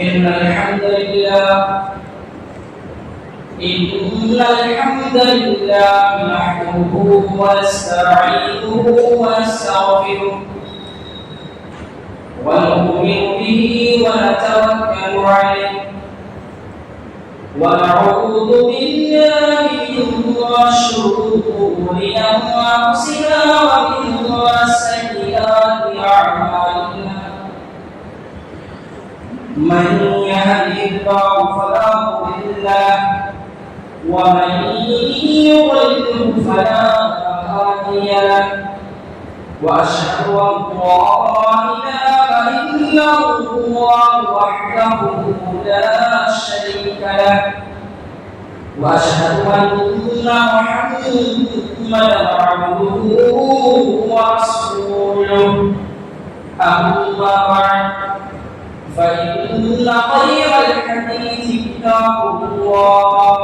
إن الحمد لله نحمده ونستعينه ونستغفره ونؤمن به ونتوكل عليه ونعوذ بالله من شرور أنفسنا ومن سيئات أعمالنا من يهده الله فلا مضل له ومن يضلل فلا هادي له وأشهد أن لا إله إلا الله وحده لا شريك له وأشهد أن محمدا عبده ورسوله أما بعد فإن خير الحديث كتاب الله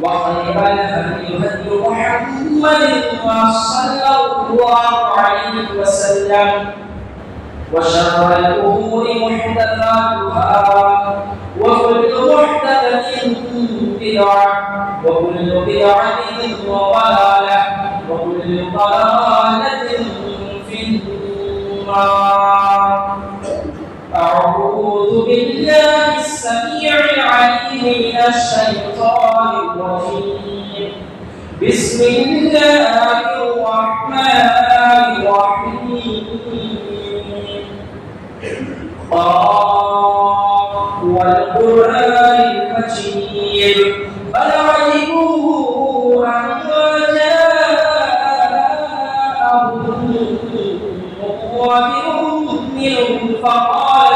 وخير الهدي هدي محمد صلى الله عليه وسلم وشر الأمور محدثاتها وكل محدثة بدعة وكل بدعة ضلالة وكل ضلالة في النار. أعوذ بالله السميع العليم من الشيطان الرجيم. بسم الله الرحمن الرحيم. والقرآن المجيد بل عجبوا أن جاءهم منذر منهم فقال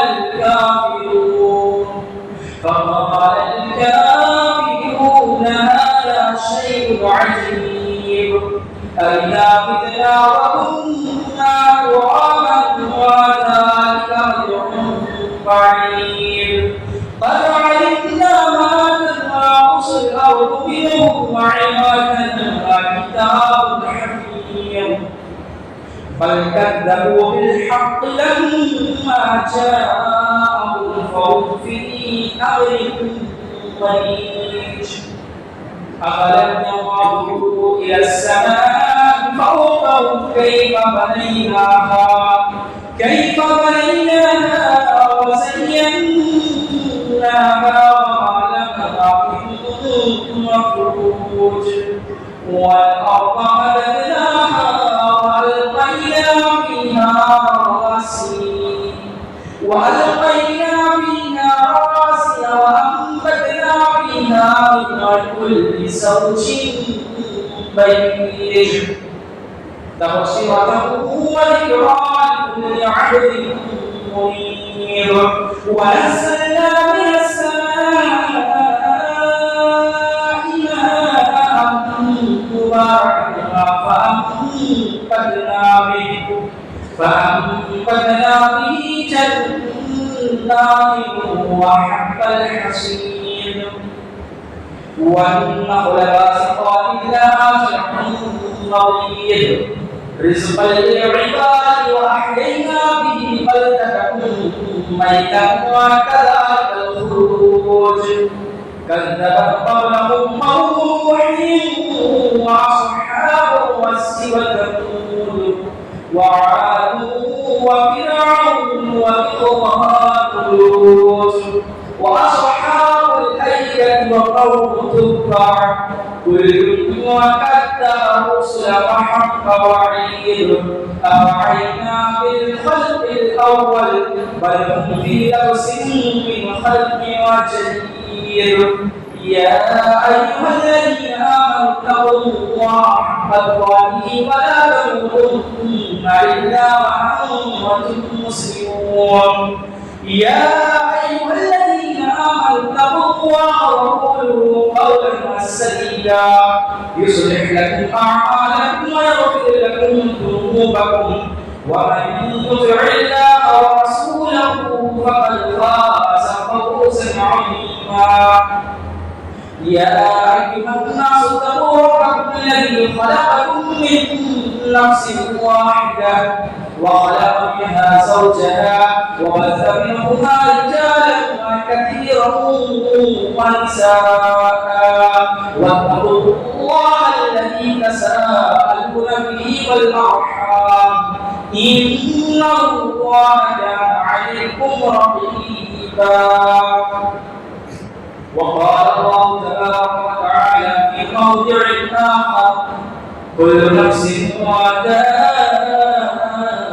الكافرون هذا شيء عجيب أإذا متنا وكنا ترابا وذلك رجع بعيد قد علمنا ما تنقص الأرض منهم وعبادنا كتاب حكيم بل كذبوا بالحق لما جاءهم فهم في أمر مريج أفلم ينظروا إلى السماء فوقهم كيف بنيناها وزيناها وما لها من مفروج والأرض مددناها وألقينا فيها رواسي وأنبتنا فيها من كل زوج بهيج تبصرة وذكرى لكل عبد منيب ونزلنا من السماء ماء مباركا فأنبتنا به جنات وحب الحصيد والنخل باسقات لها شرع نضيد رزقا للعباد وأحيينا به بلدة ميتا وكذلك الخروج كذبت قبلهم قوم نوح وأصحاب الرس وثمود وعاد وفرعون وإخوان لوط وأصحاب الأيكة وقوم تبع كل وكذب الرسل وحق وعيد أوعينا بالخلق الأول بل هم في لبس من خلق وجديد يا أيها الذين آمنوا اتقوا الله حق تقاته ولا تموتن إلا وأنتم مسلمون يا أيها الذين آمنوا اتقوا الله وقولوا قولا سديدا يصلح لكم أعمالكم ويغفر لكم ذنوبكم ومن يطع الله ورسوله فقد فاز فوزا عظيما يا أيها الناس اتقوا ربكم الذي خلقكم من نفس واحدة وخلق منها زوجها وبث منهما رجالا ونساء واتقوا الله الذي تساءلون به والأرحام إن الله كان عليكم رقيبا. وقال الله تبارك وتعالى في موضع آخر كل نفس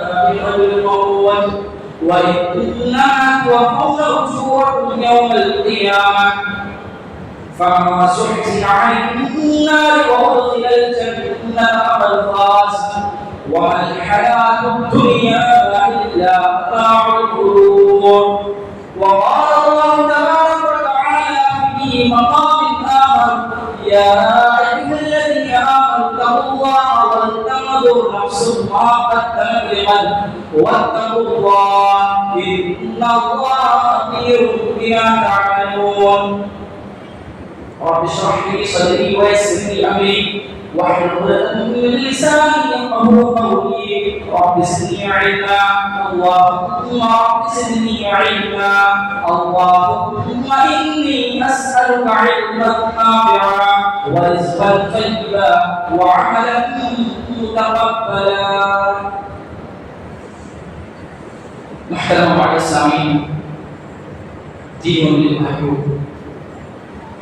ذائقة الموت وإنما توفون أجوركم يوم القيامة فمن زحزح عن النار وأدخل الجنة فقد فاز وما الحياة الدنيا إلا متاع الغرور. وقال الله تبارك وتعالى في مقام آخر يا أيها الذين آمنوا اتقوا الله ولتنظر نفس ما قدمت لغد واتقوا الله إن الله خبير بما تعملون. رب اشرح لي صدري ويسر لي أمري واحلل عقدة من لساني يفقهوا قولي. رب زدني علما اللهم رب زدني علما اللهم إني أسألك علما نافعا ورزقا طيبا وعملا متقبلا. محترم وعلى السامعين دین للمحبوب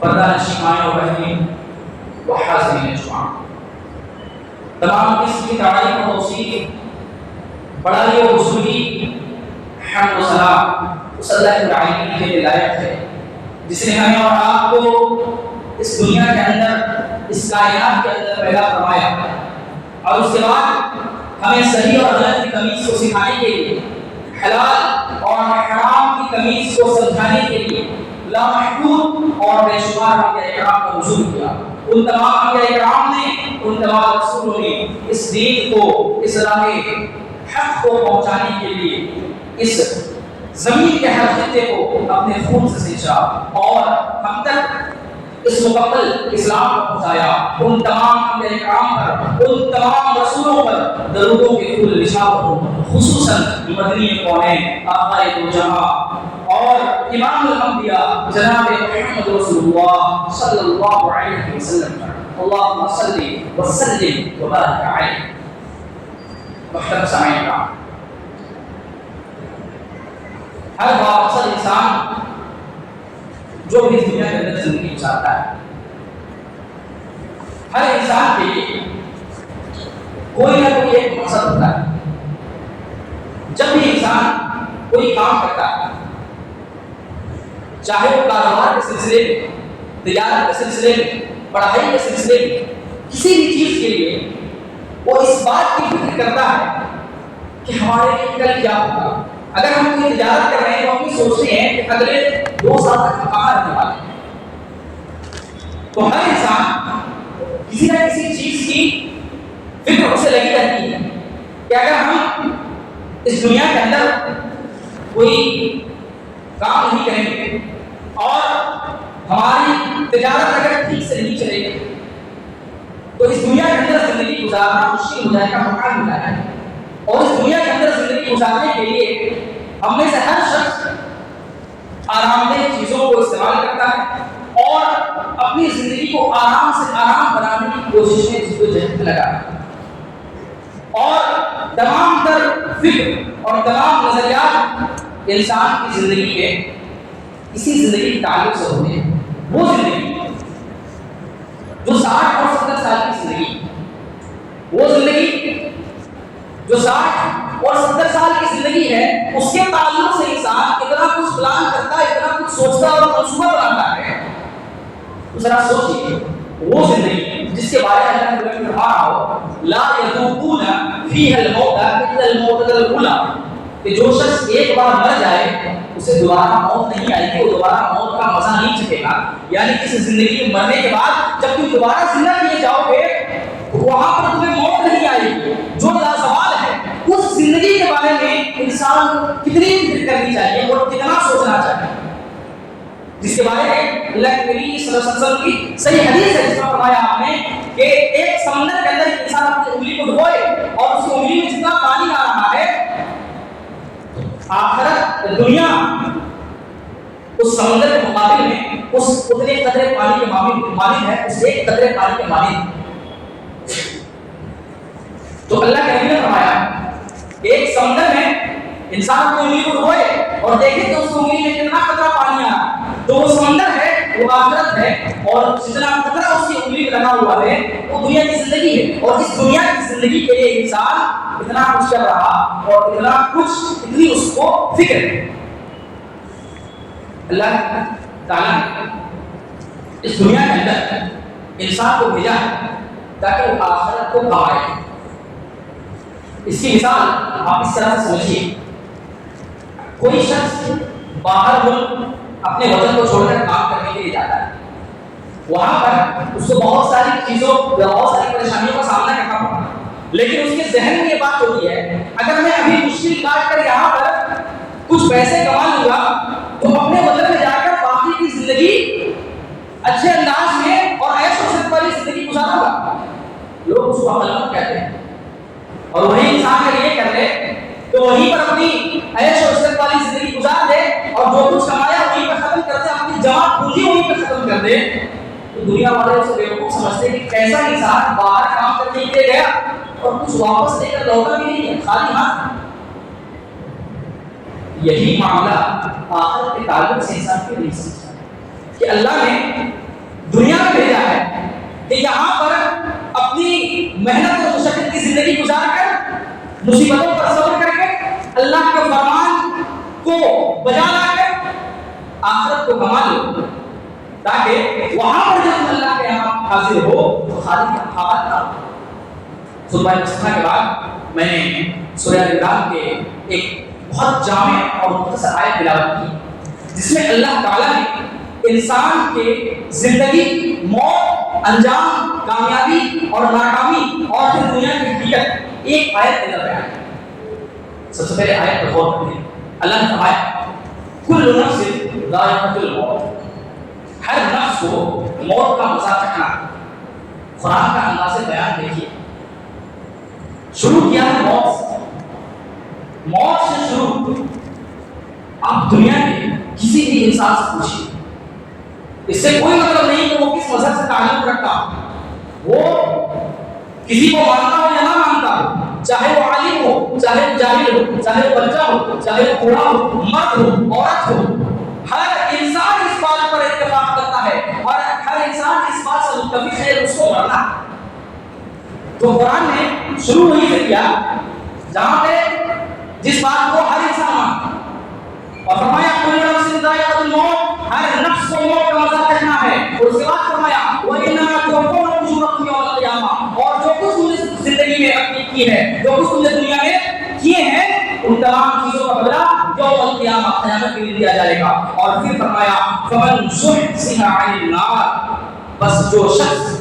پردہ نشین و بہنیں و حاضرین اجماع، تمام قسم کی تعریف و توصیف بڑائی و بزرگی حمد و ثنا اس اللہ العالمین کے لائق ہے جس نے ہمیں اور آپ کو اس دنیا کے اندر اس کائنات کے اندر پیدا فرمایا اور اس کے بعد ہمیں صحیح اور غلط کی تمیز کو سکھانے کے لیے، حلال اور حرام کی تمیز کو سمجھانے کے لیے لامحدود اور بے شمار انبیاء کرام کا وجود کیا. ان تمام انبیاء کرام نے، ان تمام رسولوں نے اس دین کو، اس راہ حق کو پہنچانے کے لیے اس زمین کے ہر خطے کو اپنے خون سے سینچا اور ہم تک اس مکمل اسلام کو پہنچایا. ان تمام انبیاء کرام پر، ان تمام رسولوں پر درودوں کے پھول نثار ہو، خصوصاً مدنی کونین آقا دو جہاں اور امام الانبیاء جناب محمد رسول اللہ صلی اللہ علیہ وسلم پر اللہم صلی وسلم وبارک علیہ. محترم سامعین، ہر باوقار انسان جو بھی اس دنیا کے اندر زندگی گزارتا ہے، ہر انسان کے لیے کوئی نہ کوئی ایک مقصد ہوتا ہے. جب بھی انسان کوئی کام کرتا ہے، چاہے وہ کاروبار کے سلسلے میں، تجارت کے سلسلے میں، پڑھائی کے سلسلے میں، کسی بھی چیز کے لیے وہ اس بات کی فکر کرتا ہے کہ ہمارے لیے کل کیا ہوگا. اگر ہم کوئی تجارت کر رہے ہیں تو ہم یہ سوچتے ہیں کہ اگلے 2 سال تک ہم کہاں رہنے والے ہیں. تو ہر انسان کسی نہ کسی چیز کی فکر اسے لگی رہتی ہے کہ اگر ہم اس دنیا کے اندر کوئی کام نہیں کریں گے اور ہماری تجارت اگر ٹھیک سے نہیں چلے گی تو اس دنیا کے اندر زندگی گزارنا مشکل ہو جائے گا، مکان ہو جائے گا. اور اس دنیا کے اندر زندگی گزارنے کے لیے ہم میں سے ہر شخص آرام دہ چیزوں کو استعمال کرتا ہے اور اپنی زندگی کو آرام سے آرام بنانے کی کوشش میں جس کو جہد لگاتا ہے. اور تمام تر فکر اور تمام نظریات انسان کی زندگی کے اسی زندگی کے تعلق سے ہوتے ہیں. وہ زندگی جو 60 اور 70 سال کی زندگی، وہ زندگی جو 60 اور 70 سال کی زندگی ہے، اس کے تعلق سے انسان اتنا کچھ پلان کرتا ہے، اتنا کچھ سوچتا اور منصوبہ بناتا ہے. تو ذرا سوچیے وہ زندگی جس کے بارے میں اللہ نے کہا ہو لا یذوقون فیہا الموت الا الموتۃ الاولی، کہ جو شخص ایک بار مر جائے اسے دوبارہ موت نہیں آئے گی، وہ دوبارہ موت کا مزہ نہیں چکھے گا. یعنی اس زندگی میں مرنے کے بعد جب تم دوبارہ زندہ کیے جاؤ گے وہاں پر تمہیں موت نہیں آئے گی جو لازوال ہے. اس زندگی کے بارے میں انسان کو کتنی فکر کرنی چاہیے اور کتنا سوچنا چاہیے، جس کے بارے میں اللہ کے نبی صلی اللہ علیہ وسلم کی صحیح حدیث ہے جس میں فرمایا آپ نے کہ ایک سمندر کے اندر انسان اپنی انگلی کو ڈبوئے اور اس کی انگلی میں جتنا پانی آ رہا ہے، آخرت دنیا اس سمندر کے مقابل میں اس اتنے قطرے پانی کے مانند ہے، اس ایک قطرے پانی کے مانند۔ تو اللہ کے نبی نے فرمایا ایک سمندر میں انسان کو انگلی اٹھائے اور دیکھے تو اس انگلی میں کتنا قطرہ پانی آ رہا، تو وہ سمندر ہے، وہ آخرت ہے، اور جتنا قطرہ اس کی انگلی میں لگا ہوا ہے وہ دنیا کی زندگی ہے، اور اس دنیا کی زندگی کے لیے انسان اتنا کچھ کر رہا اور اتنا کچھ، اتنی اس کو فکر ہے۔ اللہ تعالیٰ نے اس دنیا کے اندر انسان کو بھیجا ہے تاکہ وہ آخرت کو کمائے۔ اس کی مثال آپ اس طرح سے سمجھیے، کوئی شخص باہر ملک اپنے وطن کو چھوڑ کر کام کرنے کے لیے جاتا ہے، وہاں پر اس کو بہت ساری چیزوں، بہت ساری پریشانیوں کا سامنا کرنا پڑتا ہے، لیکن اس کے ذہن میں یہ بات ہوتی ہے اگر میں ابھی مشکل کاٹ کر یہاں پر کچھ پیسے کما لوں گا تو اپنے وطن میں جا کر باقی کی زندگی اچھے انداز میں اور عیش و عشرت والی زندگی گزاروں گا۔ لوگ اس کو عقلمند کہتے ہیں، اور وہی انسان اگر یہ کر لے تو وہیں پر اپنی عیش و عشرت والی زندگی گزار دے اور جو کچھ کمایا وہیں پر ختم کر دے، اپنی جمع پونجی وہیں پر ختم کر دے، تو دنیا والے اسے بیوقوف سمجھتے ہیں کہ کیسا انسان باہر کام کرنے کے لیے گیا اور کچھ واپس لے کر لوٹا بھی نہیں ہے، خالی ہاتھ۔ یہی معاملہ آخرت کے تعلق سے انسان کے لیے سمجھتا ہے کہ اللہ نے دنیا میں بھیجا ہے کہ یہاں پر اپنی محنت اور مشقت کی زندگی گزار کر، مصیبتوں پر صبر کر کے، اللہ کے فرمان کو بجا لا کر آخرت کو کما لو، تاکہ وہاں پر جب اللہ کے یہاں حاضر ہو تو خالی حالت نہ ہو۔ خطبہ مصطفیٰ کے بعد میں نے سورہ عمران کے ایک بہت جامع اور مختصر آیت تلاوت کی، جس میں اللہ تعالیٰ نے انسان کے زندگی، موت، انجام، کامیابی اور ناکامی اور پھر دنیا کی حقیقت ایک آیت میں بیان ہے۔ سب سے پہلے آیت پر غور کریں۔ اللہ نے فرمایا کل نفس ذائقۃ الموت، ہر نفس کو موت کا مزہ چکھنا۔ قرآن کا انداز بیان دیکھیے، شروع کیا ہے موت سے، موت سے شروع۔ آپ دنیا کے کسی بھی انسان سے پوچھیے، اس سے کوئی مطلب نہیں کہ وہ کس مذہب سے تعلق رکھتا ہو، وہ کسی کو مانتا ہو یا نہ مانتا ہو، چاہے وہ عالم ہو، چاہے وہ جاہل ہو، چاہے وہ بچہ ہو، چاہے وہ بوڑھا ہو، مرد ہو، عورت ہو، ہر انسان اس بات پر اتفاق کرتا ہے اور ہر انسان اس بات سے متفق ہے اس کو مرنا۔ تو قرآن نے شروع وہی سے کیا جہاں پہ جس بات کو ہر انسان مانتا، اور فرمایا کل نفس ذائقۃ الموت، ہر نفس کو موت کا مزہ چکھنا ہے، اور اس کے بعد فرمایا وَإِنَّمَا تُوَفَّوْنَ أُجُورَكُمْ يَوْمَ الْقِيَامَةِ، اور جو کچھ تم نے زندگی میں اپنی کی ہے، جو کچھ تم نے دنیا میں کیے ہیں، ان تمام چیزوں کا بدلہ یوم القیامہ، قیامت کے دن دیا جائے گا۔ اور پھر فرمایا فَمَنْ زُحْزِحَ عَنِ النَّارِ، بس جو شخص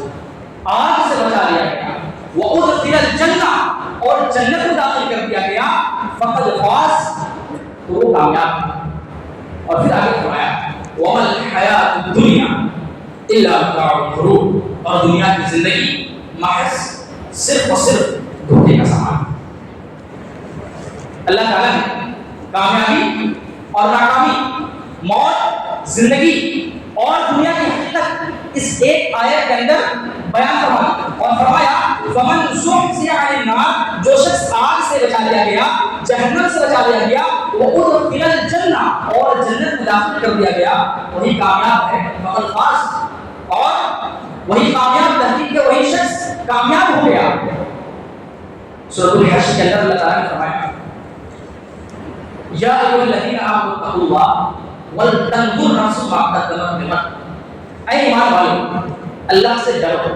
آگ سے بچا لیا گیا، وَأُدْخِلَ الْجَنَّةَ، اور جنت میں داخل کر دیا گیا، فقد فاز، تو وہ کامیاب۔ اور پھر آگے فرمایا وَمَا الْحَيَاةُ الدُّنْيَا إِلَّا مَتَاعُ الْغُرُورِ، اور دنیا کی زندگی محض صرف اور صرف دھوکے کا سامان۔ اللہ تعالیٰ نے کامیابی اور ناکامی، موت، زندگی اور دنیا کی حقیقت اس ایک آیت کے اندر بیان فرمایا، اور فرمایا فَمَنْ زُحْزِحَ عَنِ النَّارِ، جو شخص آگ سے بچا لیا گیا، جہنم سے بچا لیا گیا، وَأُدْخِلَ الْجَنَّةَ، اور جنت میں داخل کر دیا گیا، وہی کامیاب ہے، فقد فاز، اور وہی کامیاب، تحقیق ہے وہی شخص کامیاب ہو گیا۔ سورۃ الحشر کے اندر اللہ تعالیٰ نے فرمایا یا ایھا الذین آمنوا اتقوا اللہ ولتنظر نفس ما قدمت لغد، اے ایمان والو اللہ سے ڈرو،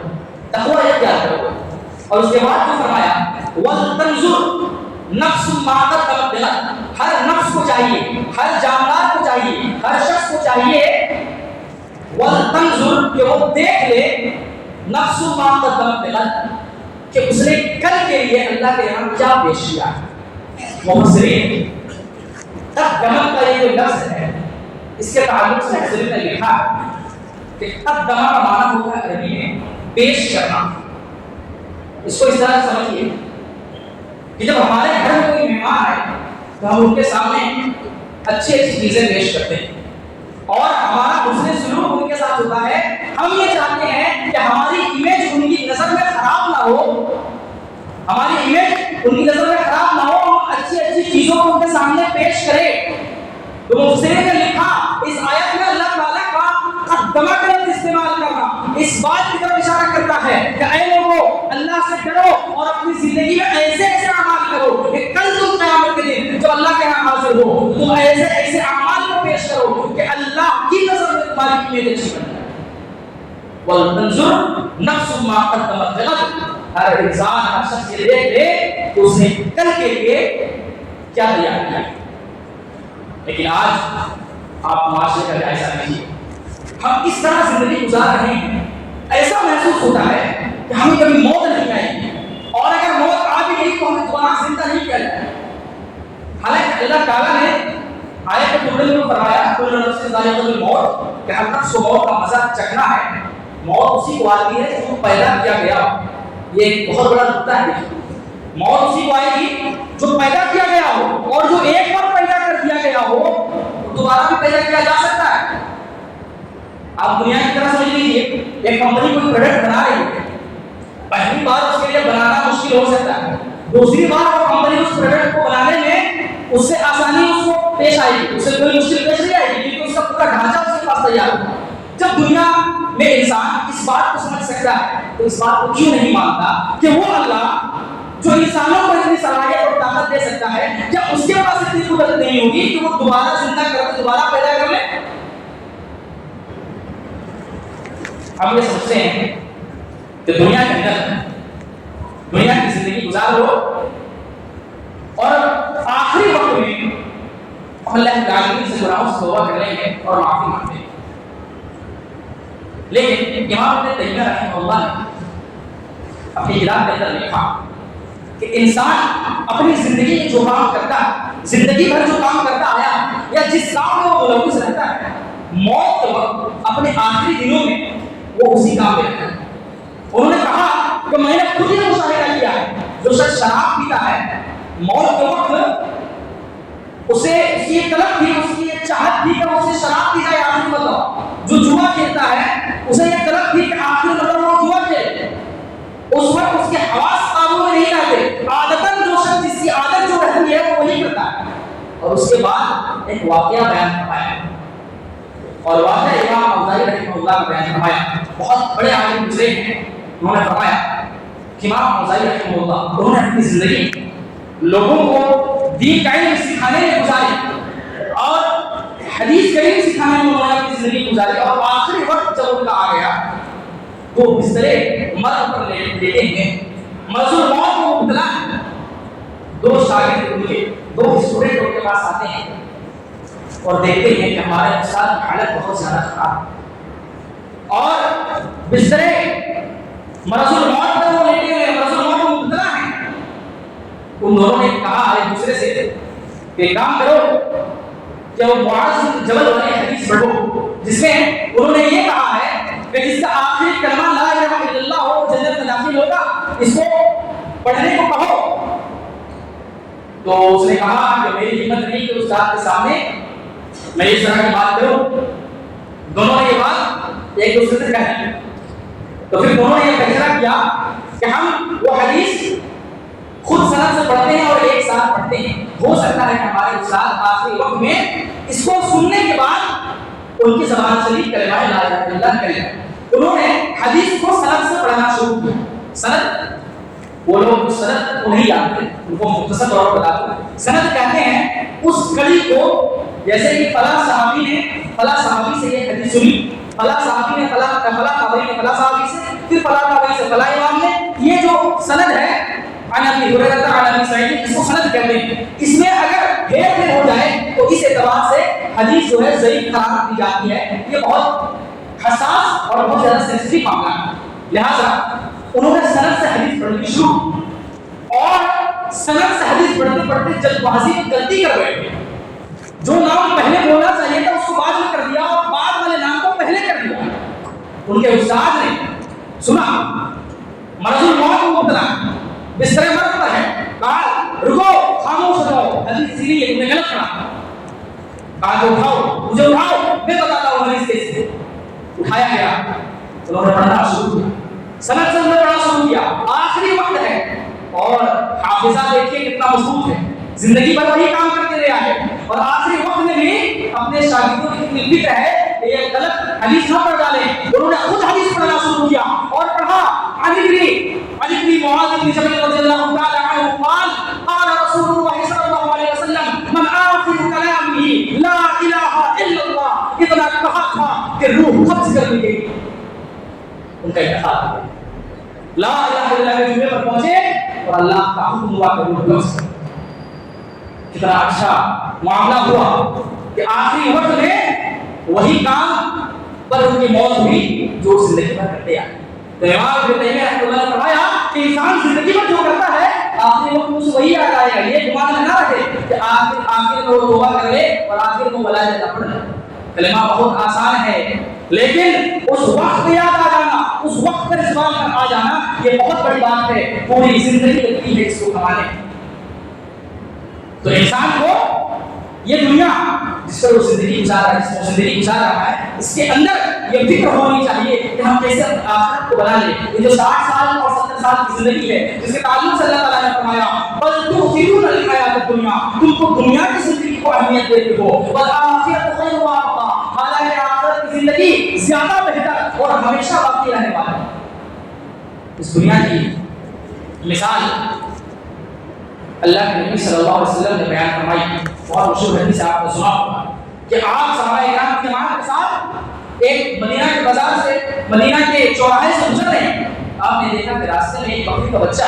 تقوی اختیار کرو، اور اس کے بعد جو فرمایا ولتنظر نفس ما قدمت لغد، ہر نفس کو چاہیے، ہر جاندار کو چاہیے، ہر شخص کو چاہیے ولتنظر کہ وہ دیکھ لے نفس ما قدمت لغد، کہ اس نے کل کے لیے اللہ کے یہاں کیا پیش کیا ہے۔ مفسرین قدمت کا یہ جو لفظ ہے اس کے تعلق سے مفسرین نے لکھا ہے کہ قدمہ کا معنی ہوتا ہے عربی میں پیش کرنا۔ اس کو اس طرح سمجھیے کہ جب ہمارے گھر میں کوئی مہمان آئے تو ہم ان کے سامنے اچھی اچھی چیزیں پیش کرتے ہیں، اور ساتھ ہوتا ہے، ہم یہ چاہتے ہیں کہ ہماری امیج ان کی نظر میں خراب نہ ہو، ہماری امیج ان کی نظر میں خراب نہ ہو، ہم اچھی اچھی چیزوں کو ان کے سامنے پیش کریں۔ تو مفسرین نے لکھا اس آیت میں اللہ تعالیٰ کا قدمہ کا لفظ استعمال کرنا اس بات کی طرف اشارہ کرتا ہے کہ اے لوگوں اللہ سے ڈرو اور اپنی زندگی میں ایسے ایسے اعمال کرو کہ کل تم قیامت کے دن جو اللہ کے ہاں حاضر ہو تم ایسے ایسے اعمال کو پیش کرو کہ اللہ کی نظر میں تمہاری امیج اچھی بن جائے۔ وَلْتَنْظُرْ نَفْسٌ مَا قَدَّمَتْ لِغَدٍ، ہر انسان ہر شخص یہ دیکھ لے کہ اس نے کل کے لیے کیا تیار کیا۔ لیکن آج آپ معاشرے کا جائزہ لیجیے، ہم اس طرح زندگی گزار رہے ہیں، ایسا محسوس ہوتا ہے کہ ہمیں کبھی موت نہیں آئے گی، اور اگر موت آ بھی گئی تو ہمیں دوبارہ زندہ نہیں کیا جائے۔ حالانکہ اللہ تعالیٰ نے آیت کے ٹکڑے میں فرمایا کل نفس ذائقۃ الموت کہ ہر نفس کو موت کا مزہ چکھنا ہے۔ موت اسی کو آتی ہے جو پیدا کیا گیا ہو، یہ ایک بہت بڑا نقطہ ہے۔ موت اسی کو آئے گی جو پیدا کیا گیا ہو، اور جو ایک بار پیدا کر دیا گیا ہو دوبارہ بھی پیدا کیا جا سکتا ہے۔ آپ دنیا کی طرح سمجھ لیجیے، ایک کمپنی کوئی پروڈکٹ بنا رہی ہے، پہلی بار اس کے لیے بنانا مشکل ہو سکتا ہے، دوسری بار وہ کمپنی اس پروڈکٹ کو بنانے میں اس سے آسانی اس کو پیش آئے گی، اس سے کوئی مشکل پیش نہیں آئے گی کیونکہ اس کا پورا ڈھانچہ اس کے پاس تیار ہوگا۔ جب دنیا میں انسان اس بات کو سمجھ سکتا ہے تو اس بات کو کیوں نہیں مانتا کہ وہ اللہ جو انسانوں کو اتنی صلاحیت اور طاقت دے سکتا ہے، کیا اس کے پاس اتنی قدرت نہیں ہوگی کہ وہ دوبارہ زندہ کر کے دوبارہ پیدا کر لے؟ ہم یہ سمجھتے ہیں کہ دنیا کے اندر دنیا کی زندگی گزار ہو اور آخری وقت میں اللہ تعالی سے گناہوں سے توبہ کر لیں گے اور معافی مانگیں گے۔ لیکن امام ابن تیمیہ رحمہ اللہ نے اپنی کتاب کے اندر لکھا کہ انسان اپنی زندگی میں جو کام کرتا ہے، زندگی بھر جو کام کرتا آیا یا جس کام میں وہ ملوث رہتا ہے، موت کے وقت اپنے آخری دنوں میں وہ اسی کام میں رہتا ہے۔ انہوں نے کہا کہ میں نے خود ہی مشاہدہ کیا ہے، جو شخص شراب پیتا ہے موت کے وقت اسے اس کی طلب تھی، اس کی چاہت تھی کہ اسے شراب پی جائے آخری مطلب، جو جوا کھیلتا ہے اسے یہ طلب تھی کہ آخری مطلب وہ جوا کھیلے، اس وقت اس کے حواس قابو میں نہیں رہتے، عادتاً جو شخص جس کی عادت جو رہتی ہے وہ وہی کرتا ہے۔ اور اس کے بعد ایک واقعہ بیان فرمایا، اور واقعہ امام اوزاعی رحمہ اللہ کا بیان فرمایا، بہت بڑے عالم گزرے ہیں، انہوں نے فرمایا کہ امام اوزاعی رحمہ اللہ انہوں نے اپنی زندگی لوگوں کو دین کا علم سکھانے میں گزاری اور حدیث کا علم سکھانے میں انہوں نے اپنی زندگی گزاری، اور آخری وقت جب ان کا آ گیا تو بسترے مرگ پر لیٹے ہیں، مرض الموت کو مبتلا ہیں، دو شاگرد ان کے دو اسٹوڈنٹ ان کے پاس آتے ہیں اور دیکھتے ہیں کہ ہمارے استاد کی حالت بہت زیادہ خراب ہے اور بسترے مرض الموت پر وہ لیٹے ہوئے مرض الموت کو مبتلا ہیں۔ ان دونوں نے کہا ایک دوسرے سے کہ کام کرو کہ وہ معاذ جبل والی حدیث پڑھو جس میں انہوں نے یہ کہا ہے کہ جس کا آخری کلمہ لا الہ الا اللہ ہو جنت میں داخل ہوگا، اس کو پڑھنے کو کہو۔ تو اس نے کہا کہ میری ہمت نہیں کہ استاد کے سامنے میں اس طرح کی بات کروں۔ دونوں نے یہ بات ایک دوسرے سے کہی، تو پھر دونوں نے یہ فیصلہ کیا کہ ہم وہ حدیث خود سند سے پڑھتے ہیں اور ایک ساتھ پڑھتے ہیں، ہو سکتا ہے کہ ہمارے استاد آخری وقت میں اس کو سننے کے بعد ان کی زبان سے بھی کلمہ لا الہ الا اللہ کہہ لیں۔ انہوں نے حدیث کو سند سے پڑھنا شروع کیا۔ سند وہ لوگ سند نہیں جانتے، ان کو مختصر طور پر بتا دوں، سند کہتے ہیں اس کڑی کو، جیسے کہ فلاں صحابی نے فلاں صحابی سے یہ حدیث سنی، فلاں صحابی نے فلاں تابعی نے فلاں صحابی سے، پھر فلاں تابعی سے فلاں امام نے، یہ جو سند ہے عن ابی ہریرہ عن ابی سعید، اس کو سند کہتے ہیں۔ اس میں اگر ہیر پھیر ہو جائے تو اس اعتبار سے حدیث جو ہے ضعیف قرار دی جاتی ہے۔ یہ بہت حساس اور بہت زیادہ سینسٹیو معاملہ ہے، لہٰذا انہوں نے سند سے حدیث پڑھنی شروع، اور سند سے حدیث پڑھتے پڑھتے جلد بازی میں غلطی کر بیٹھے، جو نام پہلے بولنا چاہیے تھا اس کو بعد میں کر دیا اور بعد والے نام کو پہلے کر دیا۔ ان کے استاد نے سنا مرض الموت کو مبتلا بستر مرگ پر ہے، کہا رکو خاموش ہو جاؤ، حدیث سنی ہے، تم نے غلط پڑھا۔ کہا کہ اٹھاؤ مجھے اٹھاؤ، میں بتاتا ہوں حدیث کیسے۔ اٹھایا گیا، انہوں نے پڑھنا شروع کیا، سند سند میں پڑھنا شروع کیا، آخری وقت ہے اور حافظہ دیکھیے کتنا مضبوط ہے، زندگی بھر وہی کام کرتے رہے آگے، اور آخری وقت میں بھی اپنے شاگردوں کی اتنی فکر ہے کہ یہ غلط حدیث نہ پڑھ ڈالیں، انہوں نے خود حدیث پڑھنا شروع کیا اور پڑھا عن ابن معاذ بن جبل رضی اللہ تعالی عنہ قال قال رسول اللہ صلی اللہ علیہ وسلم من آخر کلامہ لا الہ الا اللہ، اتنا کہا تھا کہ روح قبض کر لی گئی، ان کا اتحاد ہو گیا، لا الہ الا اللہ کے جملے پر پہنچے اور اللہ کا حکم ہوا کہ روح قبض کر، کتنا اچھا معاملہ ہوا کہ آخری وقت میں وہی کام پر ان کی موت ہوئی جو زندگی بھر کرتے آئے۔ تو امام ابن تیمیہ رحمۃ اللہ نے فرمایا کہ انسان زندگی بھر جو کرتا ہے آخری وقت میں وہی یاد آئے گا، یہ گمان میں نہ رکھے کہ آخر میں وہ توبہ کر لے اور آخر میں ولا الہ پڑھ لے، کلمہ بہت آسان ہے لیکن اس وقت یاد آ جانا، اس وقت پر زبان پر آ جانا یہ بہت بڑی بات ہے، پوری زندگی لگتی ہے اس کو کمانے۔ تو انسان کو یہ دنیا جس پر وہ زندگی گزار رہا ہے، جس میں زندگی گزار رہا ہے، اس کے اندر یہ فکر ہونی چاہیے کہ ہم کیسے آخرت کو بنا لیں۔ یہ جو 60 سال اور 70 سال کی زندگی ہے جس کے تعلق سے اللہ تعالیٰ نے فرمایا بل تؤثرون الحیات الدنیا، تم کو دنیا کی زندگی کو اہمیت دیتے ہو، والآخرۃ خیر وابقیٰ، حالانکہ آخرت کی زندگی زیادہ بہتر اور ہمیشہ باقی رہنے والی ہے۔ اس دنیا کی مثال اللہ کے نبی صلی اللہ علیہ وسلم نے بیان فرمائی، بہت مشہور حدیث آپ نے سنا ہوگا کہ آپ صحابہ کرام کی جماعت کے ساتھ ایک مدینہ کے بازار سے، مدینہ کے چوراہے سے گزر رہے ہیں، آپ نے دیکھا کہ راستے میں ایک بکری کا بچہ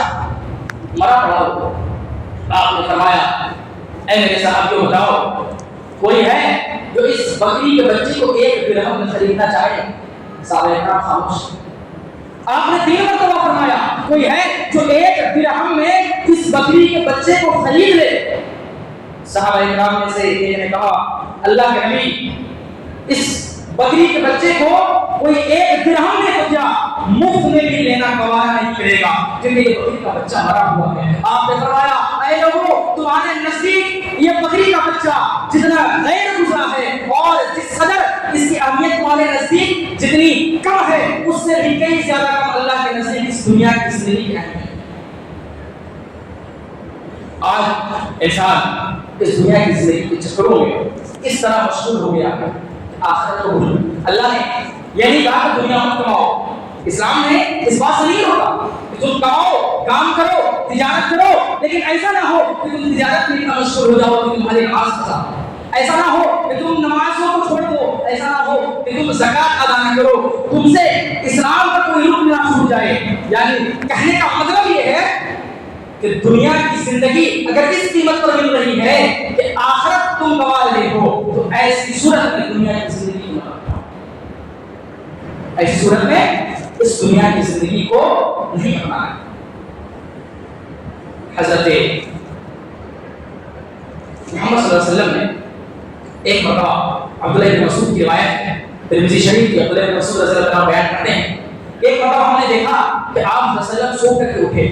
مرا پڑا ہوا، آپ نے فرمایا اے میرے صحابیوں بتاؤ کوئی ہے جو اس بکری کے بچے کو 1 درہم میں خریدنا چاہے؟ صحابہ کرام خاموش۔ آپ نے 3 مرتبہ فرمایا کوئی ہے جو 1 درہم میں اس بکری کے بچے کو خرید لے؟ صحابہ کرام میں سے ایک نے کہا اللہ کے نبی اس بکری کے بچے کو کوئی 1 درہم میں تو کیا مفت میں بھی لینا گوارا نہیں کرے گا کیونکہ یہ بکری کا بچہ مرا ہوا ہے۔ آپ نے فرمایا اے لوگوں تمہارے نزدیک یہ بکری کا بچہ جتنا غیر گزرا ہے اور جس قدر اس کی اہمیت تمہارے نزدیک جتنی کم ہے اس سے بھی کئی زیادہ کم اللہ کے نزدیک اس دنیا کی زندگی کی اہمیت۔ آج انسان اس دنیا کی زندگی کے چکروں میں اس طرح مشغول ہو گیا ہے آخرت کو بھول۔ اللہ نے یہ نہیں کہا کہ دنیا مت کماؤ، اسلام نے اس بات سے نہیں روکا کہ تم کماؤ، کام کرو، تجارت کرو، لیکن ایسا نہ ہو کہ تم تجارت میں اتنا مشغول ہو جاؤ کہ تمہاری نماز پھنسا، ایسا نہ ہو کہ تم نمازوں کو چھوڑ دو، ایسا نہ ہو کہ تم زکات ادا نہ کرو، تم سے اسلام کا کوئی رکن نہ چھوٹ جائے۔ یعنی کہنے کا مطلب یہ ہے کہ دنیا کی زندگی اگر اس قیمت پر مل رہی ہے کہ آخرت تم گوا رہے ہو تو ایسی صورت میں دنیا کی زندگی کو ایسی صورت میں اس دنیا کی زندگی کو نہیں اپنانا۔ حضرت محمد صلی اللہ علیہ وسلم نے ایک مرتبہ عبداللہ بن مسعود کی روایت ہے ترمذی شریف کی، عبداللہ بن مسعود رضی اللہ عنہ بیان کرتے ہیں ایک مرتبہ ہم نے دیکھا کہ آپ صلی اللہ علیہ وسلم سو کر کے اٹھے،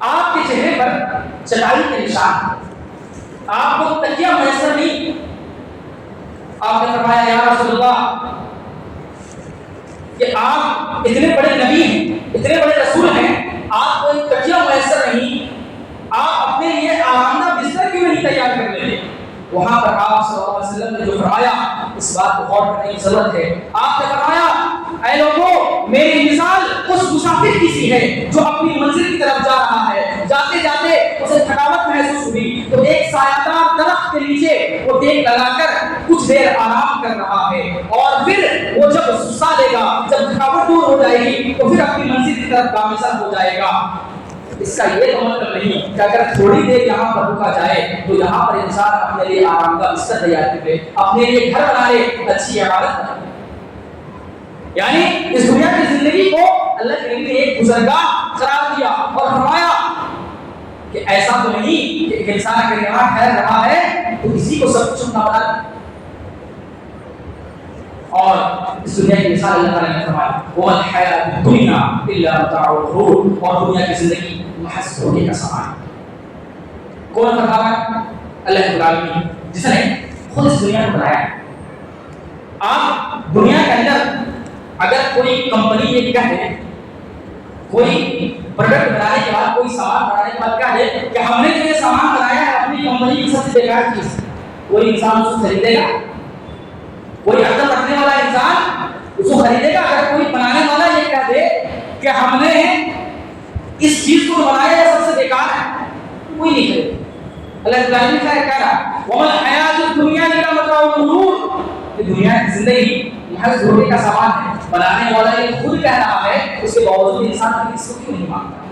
آپ کے چہرے پر چٹائی کے نشان، آپ کو تکیہ میسر نہیں، آپ نے فرمایا یا رسول اللہ کہ آپ اتنے بڑے نبی ہیں، اتنے بڑے رسول ہیں، آپ کو ایک تکیہ میسر نہیں، آپ اپنے لیے آرام دہ بستر کیوں نہیں تیار کر لیتے؟ وہاں پر آپ صلی اللہ علیہ وسلم نے جو فرمایا اس بات کو غور کرنے کی ضرورت ہے۔ آپ نے فرمایا اے لوگوں میری مثال اس مسافر کی سی ہے جو اپنی منزل کی طرف جا رہا ہے، جاتے جاتے اسے تھکاوٹ محسوس ہوئی تو ایک سایہ دار درخت کے نیچے وہ ٹیک لگا کر کچھ دیر آرام کر رہا ہے، اور پھر وہ جب سستا لے گا، جب تھکاوٹ دور ہو جائے گی تو پھر اپنی منزل کی طرف گامزن ہو جائے گا۔ اس کا یہ تو مطلب نہیں کہ اگر تھوڑی دیر یہاں پر رکا جائے تو یہاں پر انسان اپنے لیے آرام کا بستر تیار کرے، اپنے لیے گھر بنا لے، اچھی عبادت کرے۔ یعنی اس دنیا کی زندگی کو اللہ کے نبی نے ایک گزرگاہ قرار دیا اور فرمایا کہ ایسا تو نہیں کہ ایک انسان اگر یہاں ٹھہر رہا ہے تو کسی کو سب کچھ نہ بتا۔ اور اس دنیا کی مثال اللہ تعالیٰ نے فرمایا وَمَا الْحَيَاةُ الدُّنْيَا إِلَّا مَتَاعُ الْغُرُورِ، اور دنیا کی زندگی محض دھوکے کا سامان۔ کون فرما رہا ہے؟ اللہ رب العالمین جس نے خود اس دنیا کو بنایا ہے۔ آپ دنیا کے اندر اگر کوئی کمپنی یہ کہہ دے، کوئی پروڈکٹ بنانے کے بعد، کوئی سامان بنانے کے بعد کہہ دے کہ ہم نے جو یہ سامان بنایا ہے اپنی کمپنی کی سب سے بیکار چیز، کوئی انسان اس کو خریدے گا؟ کوئی عقل رکھنے والا انسان اس کو خریدے گا؟ اگر کوئی بنانے والا یہ کہہ دے کہ ہم نے اس چیز کو بنایا ہے سب سے بیکار ہے، کوئی نہیں خریدے۔ اللہ تعالیٰ نے کہہ رہا وَمَا الْحَيَاةُ الدُّنْيَا إِلَّا مَتَاعُ الْغُرُورِ، یہ دنیا کی زندگی محض دھوکے کا سامان ہے۔ بنانے والا یہ خود کہہ رہا ہے، اس کے باوجود انسان اس کو کیوں نہیں مانتا؟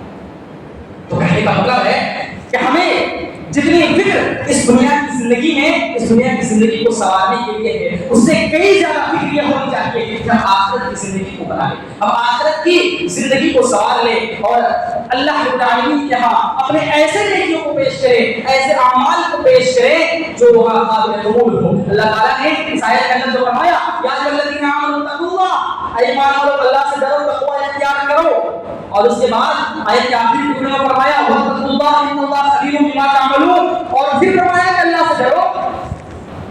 تو کہنے کا مطلب ہے کہ ہمیں جتنی فکر اس دنیا کی زندگی میں، اس دنیا کی زندگی کو سنوارنے کے لیے ہے، اس سے کئی زیادہ فکر یہ ہونی چاہیے کہ ہم آخرت کی زندگی کو بنا لیں، ہم آخرت کی زندگی کو سنوار لیں اور اللہ رب العالمین کے ہاں اپنے ایسے نیکیوں کو پیش کریں، ایسے اعمال کو پیش کریں جو وہاں قابل قبول ہو۔ اللہ تعالیٰ نے اس آیت کے اندر جو فرمایا یا ایھا الذین آمنوا اتقوا اللہ، اے ایمان والو اللہ سے ڈرو، تقوی اختیار کرو، اور اس کے بعد آیت کے آخری ٹکڑے میں فرمایا وَاتَّقُوا اللَّهَ إِنَّ اللَّهَ خَبِيرٌ بِمَا تَعْمَلُونَ، اور پھر فرمایا کہ اللہ سے ڈرو۔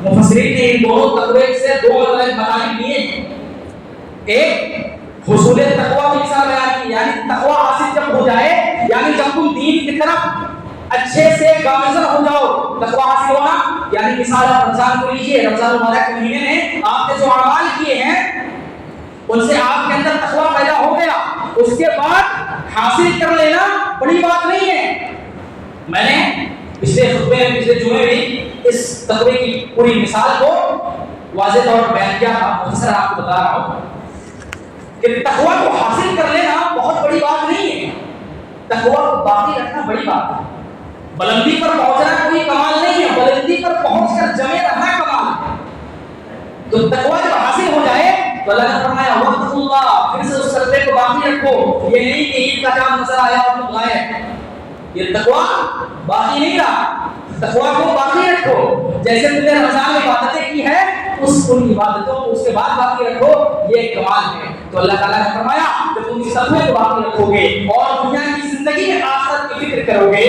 مفسرین نے ان دونوں تقوی سے دو الگ مطالب دیے ہیں، ایک حصول تقوی کی مثال بیان کی، یعنی تقوی حاصل جب ہو جائے، یعنی جب تم دین کی طرف اچھے سے گامزن ہو جاؤ، تقوی حاصل ہونا، یعنی مثال آپ رمضان کو لیجیے، رمضان مبارک کے مہینے میں آپ نے جو اعمال کیے ہیں ان سے آپ کے اندر تقوی پیدا ہو گیا، اس کے بعد حاصل کر لینا بڑی بات نہیں ہے۔ میں نے پچھلے خطبے میں، پچھلے جمعے میں اس تقوی کی پوری مثال کو واضح طور پر بیان کیا تھا، مختصر آپ کو بتا رہا ہوں کہ تقوی کو حاصل کر لینا بہت بڑی بات نہیں ہے، تقوی کو باقی رکھنا بڑی بات ہے۔ بلندی پر پہنچنا کوئی کمال نہیں ہے، بلندی پر پہنچ کر جمے رہنا کمال ہے۔ تو تقوی جب حاصل ہو جائے تو اللہ نے فرمایا وَاتَّقُوا اللَّهَ، پھر سے اس سجدے کو باقی رکھو، یہ نہیں کہ عید کا چاند نظر آیا اور تم گائے، یہ تقوی باقی نہیں رہا، تقوی کو باقی رکھو، جیسے تم نے رمضان میں عبادتیں کی ہے ان عبادتوں کو اس کے بعد باقی رکھو، یہ ایک کمال ہے۔ تو اللہ تعالیٰ نے فرمایا کہ تم اس تقوی کو باقی رکھو گے اور دنیا کی زندگی میں آخرت کی فکر کرو گے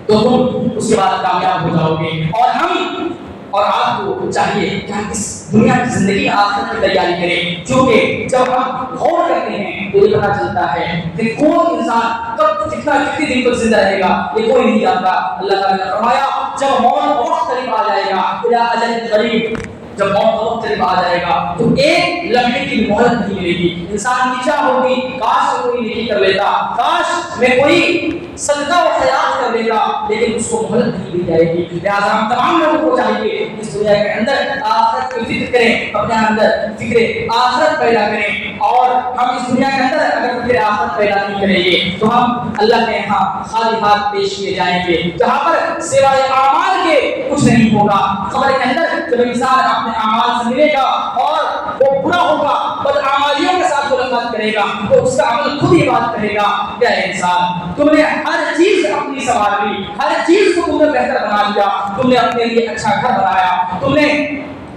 تو تم اس کے بعد کامیاب ہو جاؤ گے۔ اور ہم اور آپ کو چاہیے کہ ہم اس دنیا کی زندگی آخرت کی تیاری کریں، کیونکہ جب ہم غور کرتے ہیں تو یہ پتہ چلتا ہے کہ کون انسان کب کتنی دن تک زندہ رہے گا یہ کوئی نہیں جانتا۔ اللہ تعالیٰ نے فرمایا جب موت کا وقت قریب آ جائے گا، الی اجل قریب، جب موت کا وقت قریب آ جائے گا تو ایک لمحے کی مہلت نہیں ملے گی، انسان نیچا ہوگی، کاش میں کوئی نیکی کر لیتا، کاش میں کوئی صدقہ و خیرات کر لیتا، لیکن اس کو مہلت نہیں دی جائے گی۔ لہٰذا ہم تمام لوگوں کو چاہیے اس دنیا کے اندر آخرت کی فکر کریں، اپنے اندر فکر آخرت پیدا کریں، اور ہم اس دنیا کے اندر اگر فکر آخرت پیدا نہیں کریں گے تو ہم اللہ کے یہاں خالی ہاتھ پیش کیے جائیں گے، جہاں پر سوائے اعمال کے کچھ نہیں ہوگا۔ قبر کے اندر جب انسان اپنے اعمال سے ملے گا اور وہ برا ہوگا، بدعمالیوں کے ساتھ ملاقات کرے گا تو اس کا عمل خود ہی بات کرے گا کہ اے انسان تم نے ہر چیز اپنی سنوار لی، ہر چیز کو تم نے بہتر بنا لیا، تم نے اپنے لیے اچھا گھر بنایا، تم نے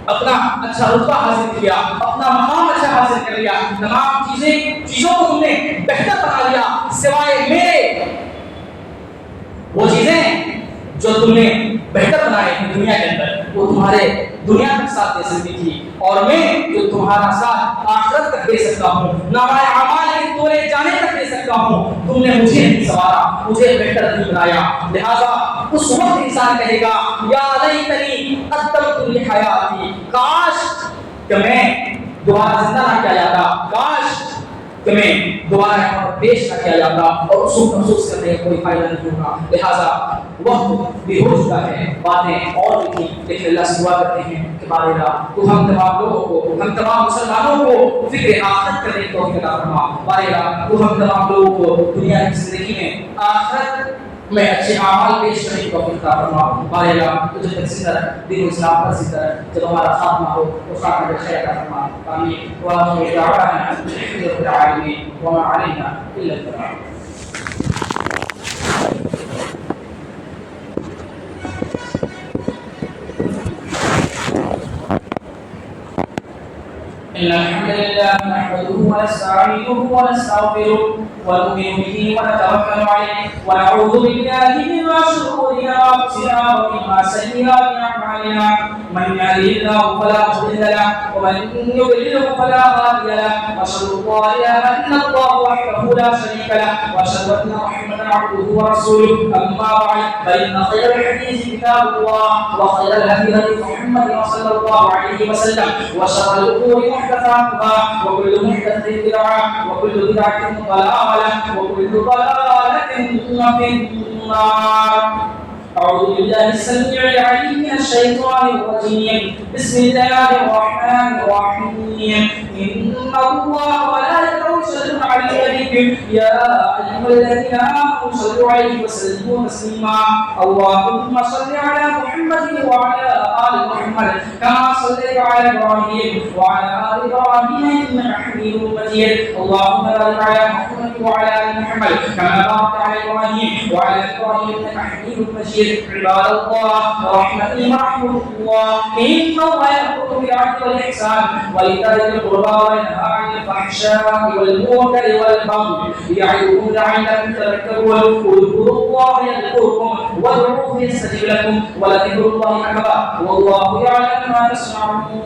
اپنا اچھا رتبہ حاصل کیا، اپنا مقام اچھا حاصل کر لیا، تمام چیزوں کو تم نے بہتر بنا لیا، سوائے میرے وہ چیزیں جو تم نے بہتر بنائے ہیں دنیا کے اندر وہ تمہارے دنیا تک ساتھ دے سکتی تھی، اور میں جو تمہارا ساتھ آخرت تک دے سکتا ہوں، نامۂ اعمال کے توڑے جانے تک دے سکتا ہوں، تم نے مجھے نہیں سنوارا، مجھے بہتر نہیں بنایا۔ لہذا اس وقت انسان کہے گا یا لیتنی قدمت لحیاتی، کاش کہ میں دوبارہ زندہ نہ کیا جاتا، کاش کہ میں دوبارہ یہاں پر پیش نہ کیا جاتا، اور اس کو محسوس کرنے کا کوئی فائدہ نہیں ہوگا۔ لہٰذا وقت بھی ہو چکا ہے، باتیں اور بھی تھیں، لیکن اللہ سے دعا کرتے ہیں کہ بارے اللہ تو ہم تمام لوگوں کو، ہم تمام مسلمانوں کو فکر آخرت کرنے کی توفیق عطا فرما۔ بارے اللہ تو ہم تمام لوگوں کو دنیا کی زندگی میں آخرت میں اچھے اعمال پیش کرنے کی توفیق عطا فرما۔ بارے اللہ تو جب تک زندہ رکھ، دین و اسلام پر زندہ رکھ، جب ہمارا خاتمہ ہو تو خاتمہ بخیر عطا فرما۔ آمین۔ وآخر دعوانا ان الحمد لله رب العالمين وما علينا الا البلاغ۔ إن الحمد لله نحمده ونستعينه ونستغفره ونؤمن به ونتوكل عليه ونعوذ بالله من شرور أنفسنا ومن سيئات أعمالنا من يهده الله فلا مضل له ومن يضلله فلا هادي له وأشهد أن لا إله إلا الله وحده لا شريك له وأشهد أن محمدا عبده ورسوله أما بعد فإن خير الحديث كتاب الله وخير الهدي هدي محمد صلى الله عليه وسلم وشر الأمور محدثاتها وكل محدثة بدعة وكل بدعة ضلالة وكل ضلالة في النار. أعوذ بالله السميع العليم من الشيطان الرجيم. بسم الله الرحمن الرحيم. إن الله وملائكته يصلون على النبي يا أيها الذين آمنوا صلوا عليه وسلموا تسليما. اللهم صل على محمد وعلى آل محمد كما صليت على إبراهيم وعلى آل إبراهيم إنك حميد مجيد. اللهم بارك على محمد وعلى آل محمد كما باركت على إبراهيم وعلى آل إبراهيم إنك حميد مجيد. عباد الله رحمتي ورحمة الله إن الله يأمر بالعدل والإحسان وإيتاء ذي القربى وينهى عن الفحشاء والمنكر والبغي يعظكم لعلكم تذكرون. اذكروا الله يذكركم وادعوه يستجب لكم ولذكر الله أكبر والله يعلم ما تصنعون.